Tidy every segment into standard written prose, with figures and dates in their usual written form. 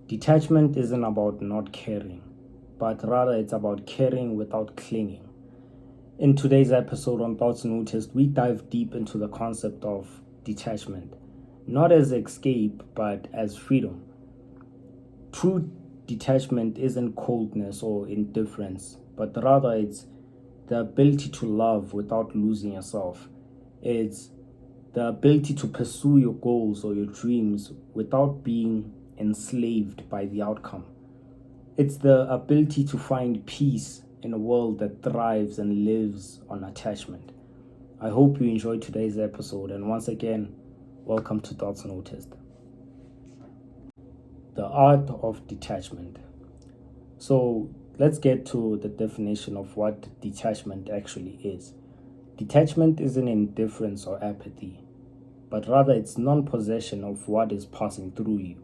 Detachment isn't about not caring, but rather it's about caring without clinging. In today's episode on Thoughts Noticed, we dive deep into the concept of detachment, not as escape, but as freedom. True detachment isn't coldness or indifference, but rather it's the ability to love without losing yourself. It's the ability to pursue your goals or your dreams without being enslaved by the outcome. It's the ability to find peace in a world that thrives and lives on attachment. I hope you enjoyed today's episode, and once again, welcome to Thoughts Noticed. The art of detachment. So, let's get to the definition of what detachment actually is. Detachment isn't indifference or apathy, but rather it's non possession of what is passing through you,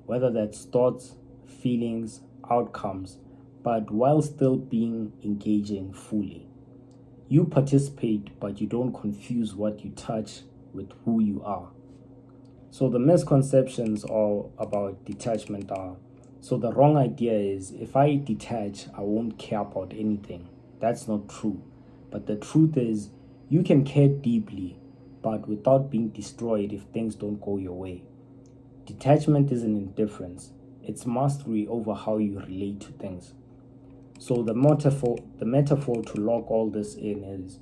whether that's thoughts, feelings, outcomes, but while still being engaging fully. You participate, but you don't confuse what you touch with who you are. So the misconceptions all about detachment are, so the wrong idea is if I detach, I won't care about anything. That's not true. But the truth is, you can care deeply, but without being destroyed if things don't go your way. Detachment isn't indifference, it's mastery over how you relate to things. So the metaphor to lock all this in is,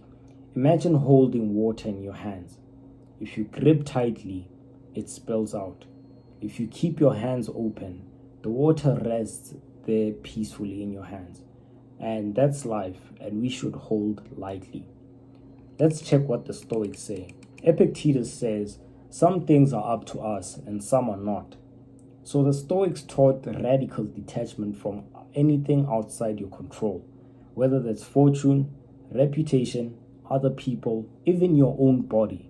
imagine holding water in your hands. If you grip tightly, it spills out. If you keep your hands open, the water rests there peacefully in your hands. And that's life, and we should hold lightly. Let's check what the Stoics say. Epictetus says, some things are up to us and some are not. So the Stoics taught radical detachment from anything outside your control, whether that's fortune, reputation, other people, even your own body.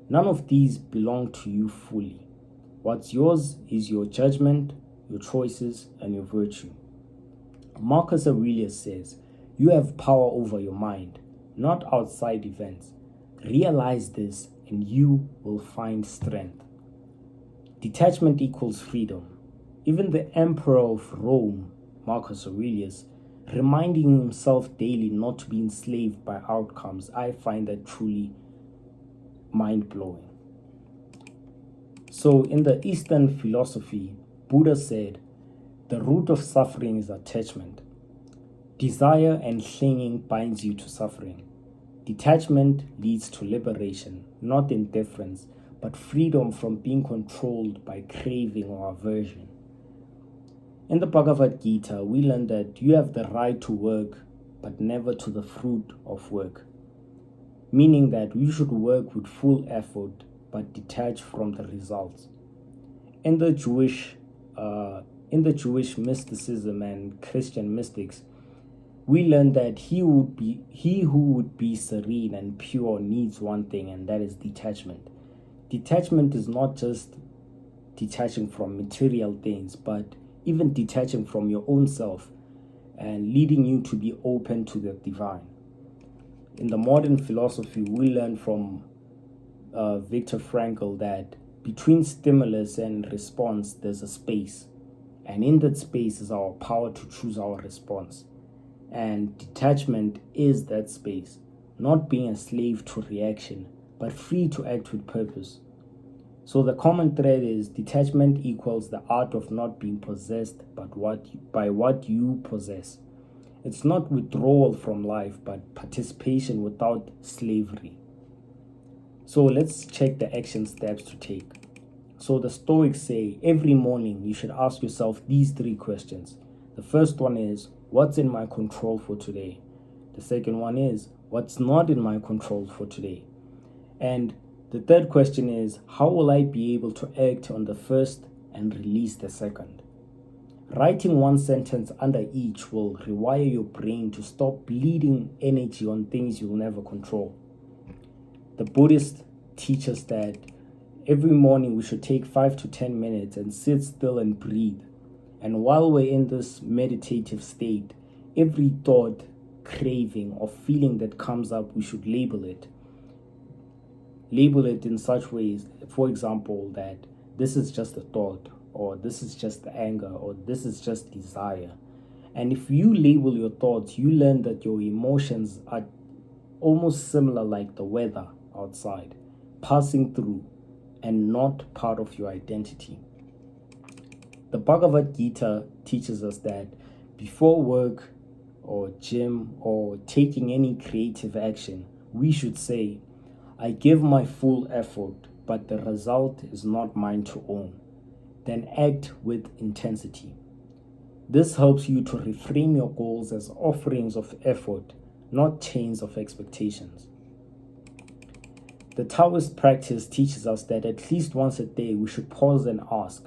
None of these belong to you fully. What's yours is your judgment, your choices, and your virtue. Marcus Aurelius says, you have power over your mind, not outside events. Realize this and you will find strength. Detachment equals freedom. Even the Emperor of Rome, Marcus Aurelius, reminding himself daily not to be enslaved by outcomes, I find that truly mind blowing. So, in the Eastern philosophy, Buddha said, the root of suffering is attachment. Desire and clinging binds you to suffering. Detachment leads to liberation, not indifference, but freedom from being controlled by craving or aversion. In the Bhagavad Gita, we learn that you have the right to work, but never to the fruit of work, meaning that we should work with full effort but detach from the results. In the Jewish mysticism and Christian mystics, we learn that he who would be serene and pure needs one thing, and that is detachment. Detachment is not just detaching from material things, but even detaching from your own self and leading you to be open to the divine. In the modern philosophy, we learn from Viktor Frankl that between stimulus and response, there's a space. And in that space is our power to choose our response. And detachment is that space, not being a slave to reaction, but free to act with purpose. So the common thread is detachment equals the art of not being possessed by what you possess. It's not withdrawal from life, but participation without slavery. So let's check the action steps to take. So the Stoics say every morning you should ask yourself these three questions. The first one is, what's in my control for today? The second one is, what's not in my control for today? And the third question is, how will I be able to act on the first and release the second? Writing one sentence under each will rewire your brain to stop bleeding energy on things you'll never control. The Buddhist teaches that every morning we should take 5 to 10 minutes and sit still and breathe. And while we're in this meditative state, every thought, craving, or feeling that comes up, we should label it. Label it in such ways, for example, that this is just a thought, or this is just anger, or this is just desire. And if you label your thoughts, you learn that your emotions are almost similar like the weather outside, passing through and not part of your identity. The Bhagavad Gita teaches us that before work or gym or taking any creative action, we should say, I give my full effort, but the result is not mine to own. Then act with intensity. This helps you to reframe your goals as offerings of effort, not chains of expectations. The Taoist practice teaches us that at least once a day we should pause and ask,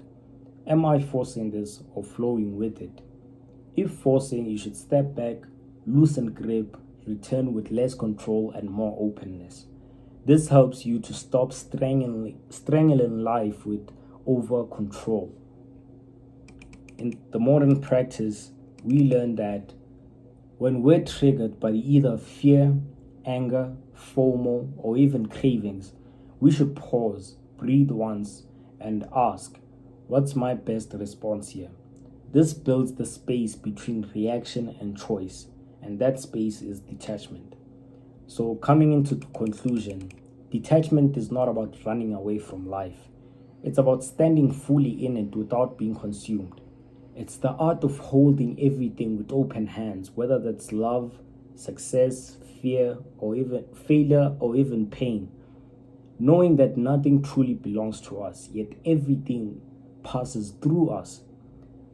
am I forcing this or flowing with it? If forcing, you should step back, loosen grip, return with less control and more openness. This helps you to stop strangling life with over control. In the modern practice, we learn that when we're triggered by either fear, anger, FOMO, or even cravings, we should pause, breathe once, and ask, what's my best response here? This builds the space between reaction and choice, and that space is detachment. So, coming into the conclusion, detachment is not about running away from life. It's about standing fully in it without being consumed. It's the art of holding everything with open hands, whether that's love, success, fear, or even failure, or even pain. Knowing that nothing truly belongs to us, yet everything passes through us.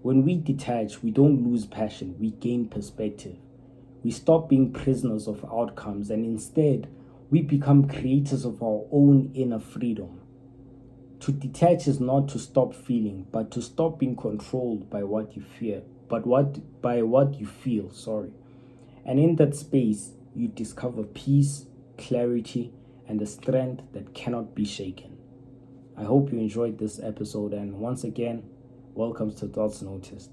When we detach, we don't lose passion, we gain perspective. We stop being prisoners of outcomes and instead, we become creators of our own inner freedom. To detach is not to stop feeling, but to stop being controlled by what you fear, by what you feel, sorry. And in that space, you discover peace, clarity, and the strength that cannot be shaken. I hope you enjoyed this episode, and once again, welcome to Thoughts Noticed.